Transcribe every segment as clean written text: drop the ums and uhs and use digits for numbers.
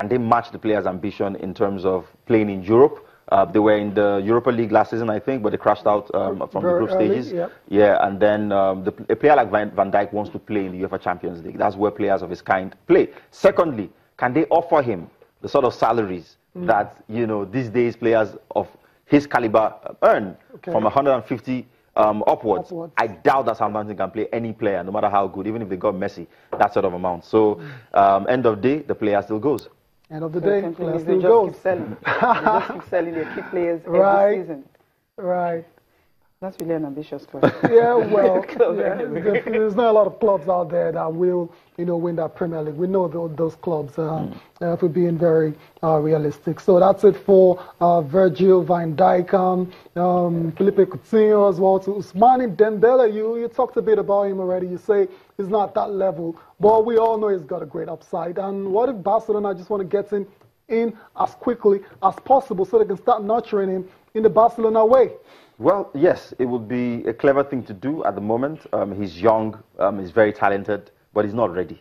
and they match the players' ambition in terms of playing in Europe. They were in the Europa League last season, I think, but they crashed out from the group stages. Yeah, and then a player like Van Dijk wants to play in the UEFA Champions League. That's where players of his kind play. Secondly, can they offer him the sort of salaries that, you know, these days players of his caliber earn from 150 upwards? I doubt that Southampton can play any player, no matter how good, even if they got Messi, that sort of amount. So, end of day, the player still goes. End of the day, player still goes. Keep selling. They just keep selling their key players every season. Right. That's really an ambitious question. Yeah, well, there's not a lot of clubs out there that will, you know, win that Premier League. We know those clubs, if we're being very realistic. So that's it for Virgil van Dijk, Philippe Coutinho as well, to Ousmane Dembele. You talked a bit about him already. You say he's not that level, but we all know he's got a great upside. And what if Barcelona just want to get him in as quickly as possible so they can start nurturing him in the Barcelona way? Well, yes, it would be a clever thing to do at the moment. He's young, he's very talented, but he's not ready.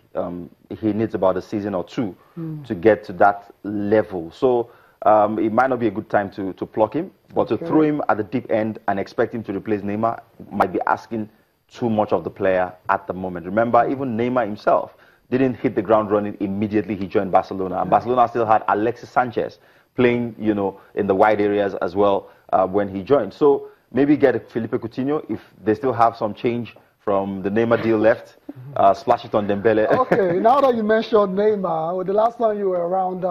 He needs about a season or two to get to that level. So it might not be a good time to pluck him, but to throw him at the deep end and expect him to replace Neymar might be asking too much of the player at the moment. Remember, even Neymar himself didn't hit the ground running immediately he joined Barcelona. And Barcelona still had Alexis Sanchez playing, you know, in the wide areas as well when he joined. So maybe get Philippe Coutinho if they still have some change from the Neymar deal left. Splash it on Dembele. Okay, now that you mentioned Neymar, the last time you were around,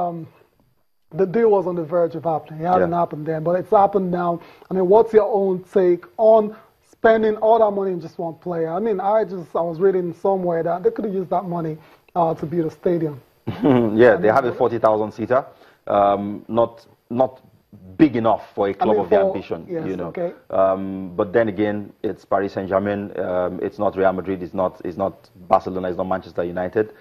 the deal was on the verge of happening. It hasn't happened then, but it's happened now. I mean, what's your own take on spending all that money in just one player? I mean, I was reading somewhere that they could have used that money to build a stadium. Yeah, they have a 40,000 seater. Not big enough for a club of their ambition, you know. But then again, it's Paris Saint-Germain. It's not Real Madrid. It's not Barcelona. It's not Manchester United.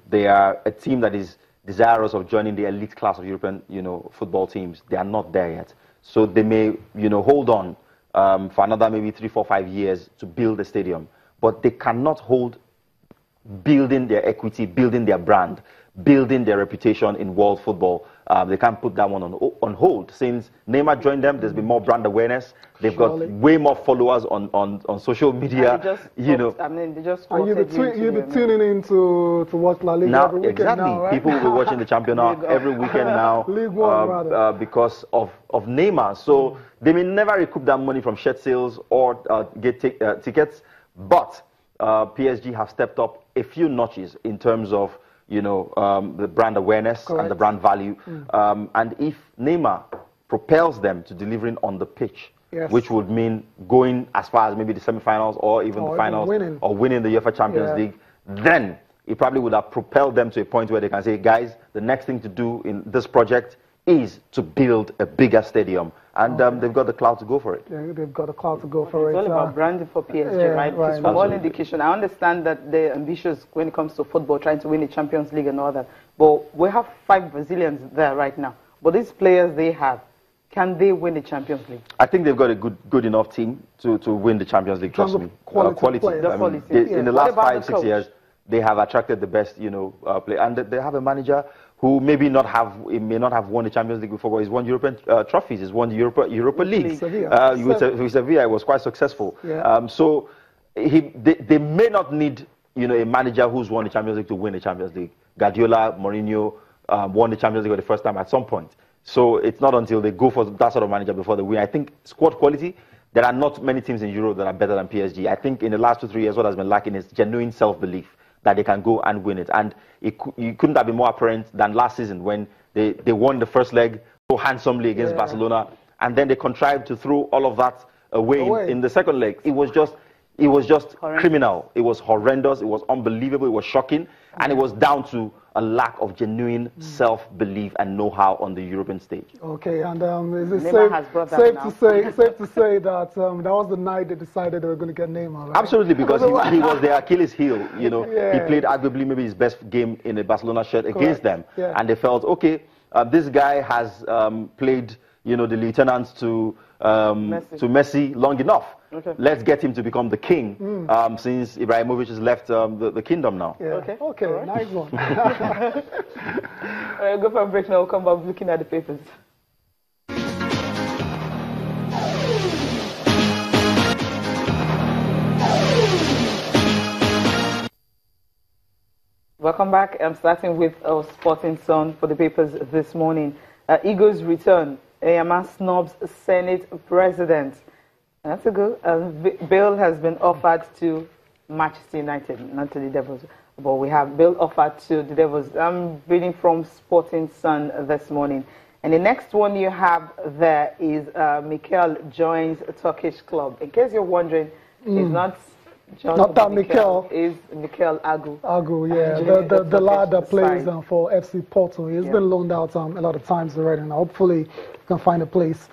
They are a team that is desirous of joining the elite class of European, you know, football teams. They are not there yet, so they may, you know, hold on for another maybe 3, 4, 5 years to build a stadium. But they cannot hold building their equity, building their brand, building their reputation in world football. They can't put that one on hold. Since Neymar joined them, there's been more brand awareness. They've got way more followers on social media. You know, I mean, they just. And you'll be tuning in to watch La Liga every weekend now, right? People will be watching the Championnat every weekend now. League One, rather. Because of Neymar. So they may never recoup that money from shirt sales or get tickets. But PSG have stepped up a few notches in terms of, you know, the brand awareness and the brand value. And if Neymar propels them to delivering on the pitch, which would mean going as far as maybe the semi-finals or even the finals, or winning the UEFA Champions League, then it probably would have propelled them to a point where they can say, guys, the next thing to do in this project is to build a bigger stadium. And they've got the clout to go for it. Yeah, they've got the clout to go for it. It's all about branding for PSG, right? Because from all indication, I understand that they're ambitious when it comes to football, trying to win the Champions League and all that. But we have 5 Brazilians there right now. But these players they have, can they win the Champions League? I think they've got a good enough team to win the Champions League, trust me. Quality. In the last 5, 6 years, they have attracted the best, you know, players. And they have a manager who may not have won the Champions League before, but he's won European trophies. He's won the Europa League. With Sevilla, it was quite successful. So they may not need, you know, a manager who's won the Champions League to win the Champions League. Guardiola, Mourinho won the Champions League for the first time at some point. So it's not until they go for that sort of manager before they win. I think squad quality, there are not many teams in Europe that are better than PSG. I think in the last 2, 3 years, what has been lacking is genuine self-belief that they can go and win it. And it couldn't have been more apparent than last season when they won the first leg so handsomely against Barcelona, and then they contrived to throw all of that away. In the second leg. It was just criminal. It was horrendous. It was unbelievable. It was shocking. And it was down to a lack of genuine self-belief and know-how on the European stage. Okay, and is it safe to say that that was the night they decided they were going to get Neymar, right? Absolutely, because he was their Achilles heel. You know, he played arguably maybe his best game in a Barcelona shirt against them, and they felt, okay, this guy has played you know, the lieutenants to Messi long enough. Okay. Let's get him to become the king since Ibrahimovic has left the kingdom now. Yeah. Okay, right. Nice one. All right, go for a break now. We'll come back looking at the papers. Welcome back. I'm starting with our Sporting Sun for the papers this morning. Eagles return. Eyama snubs Senate president. That's a good. Bail has been offered to Manchester United, not to the Devils. But we have bail offered to the Devils. I'm reading from Sporting Sun this morning. And the next one you have there is Mikel joins a Turkish club. In case you're wondering, he's not not that Mikel. Is Mikel Agu. Agu, yeah. The lad that plays for FC Porto. He's been loaned out a lot of times already. And hopefully he can find a place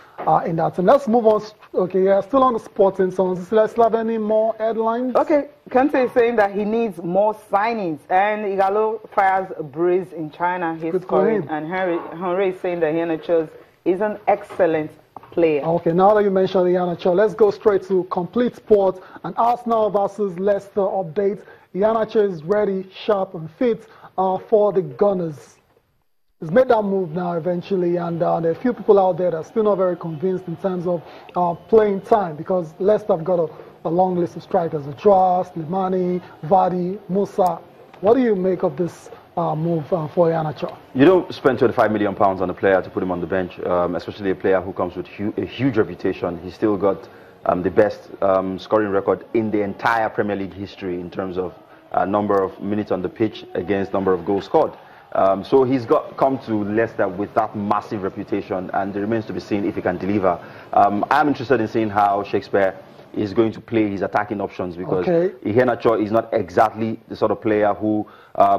in that. And let's move on. Okay, yeah, still on the Sporting Sun. Let's have any more headlines? Okay, Kante is saying that he needs more signings. And Igalo fires Breeze in China. He's scoring. And Henry is saying that Iheanacho is an excellent player. Okay, now that you mentioned Iheanacho, let's go straight to Complete Sport and Arsenal versus Leicester update. Iheanacho is ready, sharp and fit for the Gunners. He's made that move now eventually, and there are a few people out there that are still not very convinced in terms of playing time, because Leicester have got a long list of strikers: Adras, Slimani, Vardy, Musa. What do you make of this move for Iheanacho? You don't spend £25 million on a player to put him on the bench, especially a player who comes with a huge reputation. He's still got the best scoring record in the entire Premier League history in terms of number of minutes on the pitch against number of goals scored. So he's come to Leicester with that massive reputation, and it remains to be seen if he can deliver. I'm interested in seeing how Shakespeare is going to play his attacking options, because Iheanacho is not exactly the sort of player who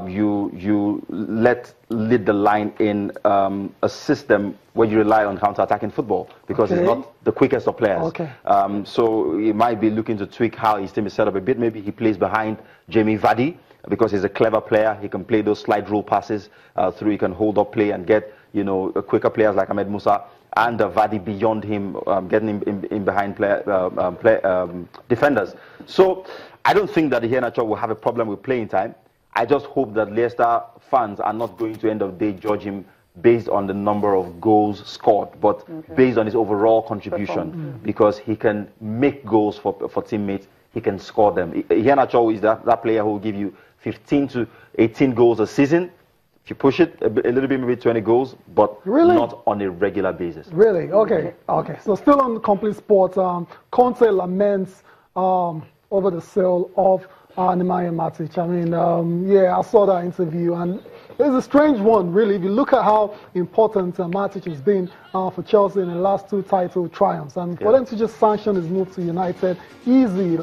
you let lead the line in a system where you rely on counter-attacking football, because he's not the quickest of players. So he might be looking to tweak how his team is set up a bit. Maybe he plays behind Jamie Vardy, because he's a clever player. He can play those slide rule passes through. He can hold up play and get, you know, quicker players like Ahmed Musa and Vardy beyond him, getting him in behind defenders. So I don't think that Iheanacho will have a problem with playing time. I just hope that Leicester fans are not going to end of the day judge him based on the number of goals scored, but based on his overall contribution, because he can make goals for teammates. He can score them. Iheanacho is that player who will give you 15 to 18 goals a season. If you push it a little bit, maybe 20 goals, but not on a regular basis. Really? Okay. Okay. So still on Complete Sports, Conte laments over the sale of Nemanja Matic. I mean, yeah, I saw that interview, and it's a strange one, really. If you look at how important Matic has been for Chelsea in the last 2 title triumphs, and for them to just sanction his move to United, easy.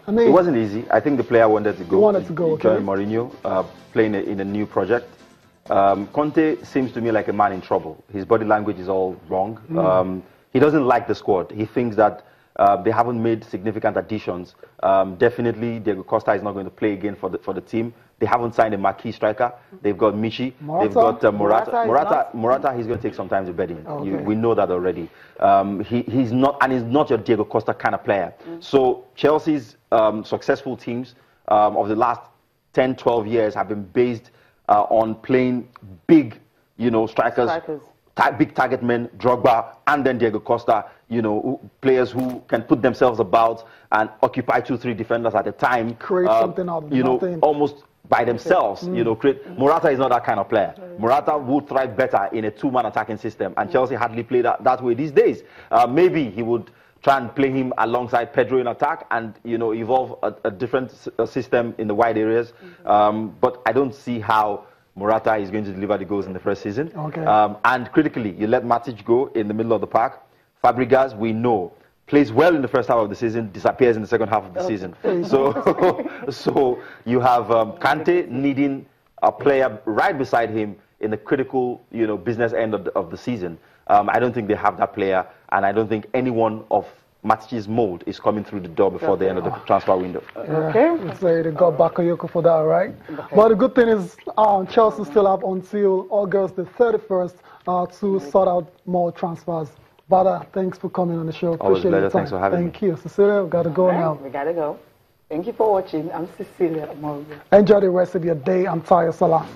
I mean, it wasn't easy. I think the player wanted to go. He wanted to go. Join Mourinho, playing in a new project. Conte seems to me like a man in trouble. His body language is all wrong. He doesn't like the squad. He thinks that they haven't made significant additions. Definitely, Diego Costa is not going to play again for the team. They haven't signed a marquee striker. They've got Michi. They've got Morata. He's going to take some time to bed in. We know that already. He's not your Diego Costa kind of player. So Chelsea's successful teams of the last 10, 12 years have been based on playing big, you know, strikers. Big target men, Drogba, and then Diego Costa, you know, players who can put themselves about and occupy 2, 3 defenders at a time. Create something out of nothing. Almost by themselves, you know, Morata is not that kind of player. Morata would thrive better in a 2-man attacking system, and Chelsea hardly play that way these days. Maybe he would try and play him alongside Pedro in attack and, you know, evolve a different system in the wide areas. But I don't see how Morata is going to deliver the goals in the first season. And critically, you let Matic go in the middle of the park. Fabregas, we know, plays well in the first half of the season, disappears in the second half of the season. So you have Kante needing a player right beside him in the critical, you know, business end of the season. I don't think they have that player, and I don't think anyone of Matic's mold is coming through the door before the end of the transfer window. So they got Bakayoko for that, right? But the good thing is Chelsea still have until August the 31st to sort out more transfers Bada, thanks for coming on the show. Appreciate your time. Thanks for having me. Thank you. Cecilia, we've got to go now. We got to go. Thank you for watching. I'm Cecilia. Enjoy the rest of your day. I'm Tayo Salah.